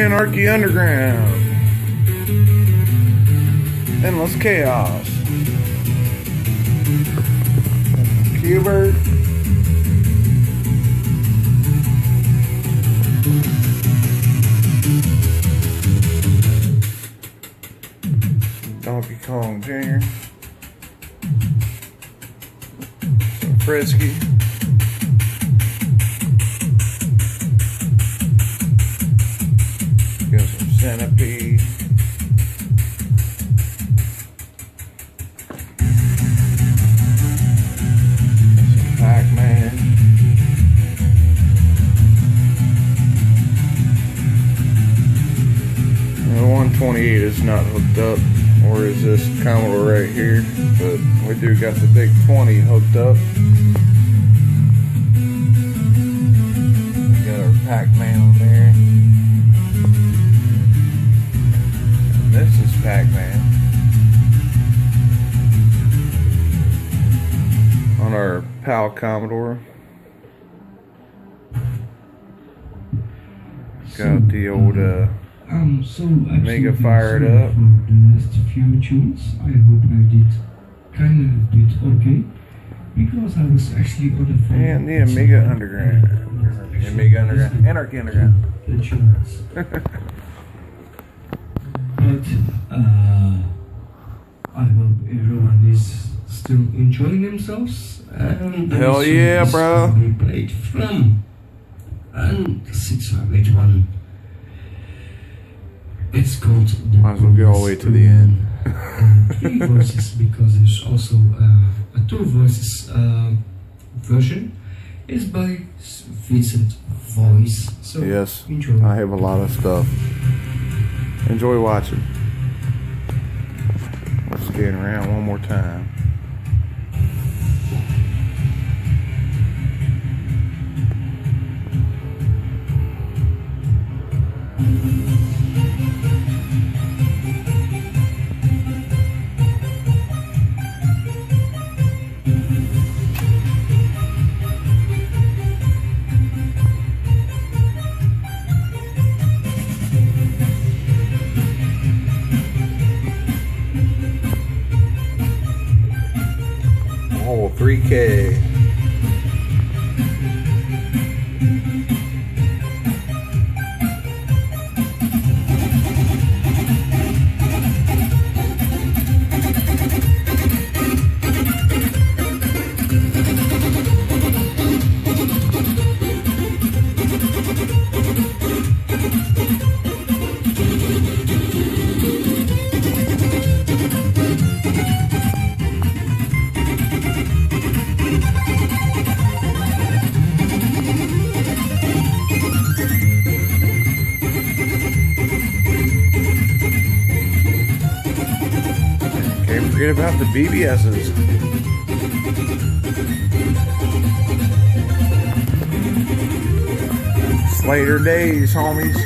Anarchy Underground. Endless Chaos. Q-Bird. Donkey Kong Jr. Some Frisky. Got some Centipede. Some Pac-Man. The 128 is not hooked up, or is this Commodore right here, but we do got the big 20 hooked up. We got our Pac-Man on there. And this is Pac-Man on our PAL Commodore. Got the old Mega fired up. For the last few tunes, I hope I did okay, because I was actually on the phone. And the Amiga Underground. Amiga Underground. Anarchy Underground. The tunes. But I hope everyone is still enjoying themselves. And hell yeah, bro. We played from and 6581. It's called the Might as well go all the way to the end. 3 voices, because there's also a 2 voices version. Is by Vincent Voice. So yes, enjoy. I have a lot of stuff. Enjoy watching. Let's get around one more time. Oh, 3K. Can't forget about the BBS's. Slater days, homies.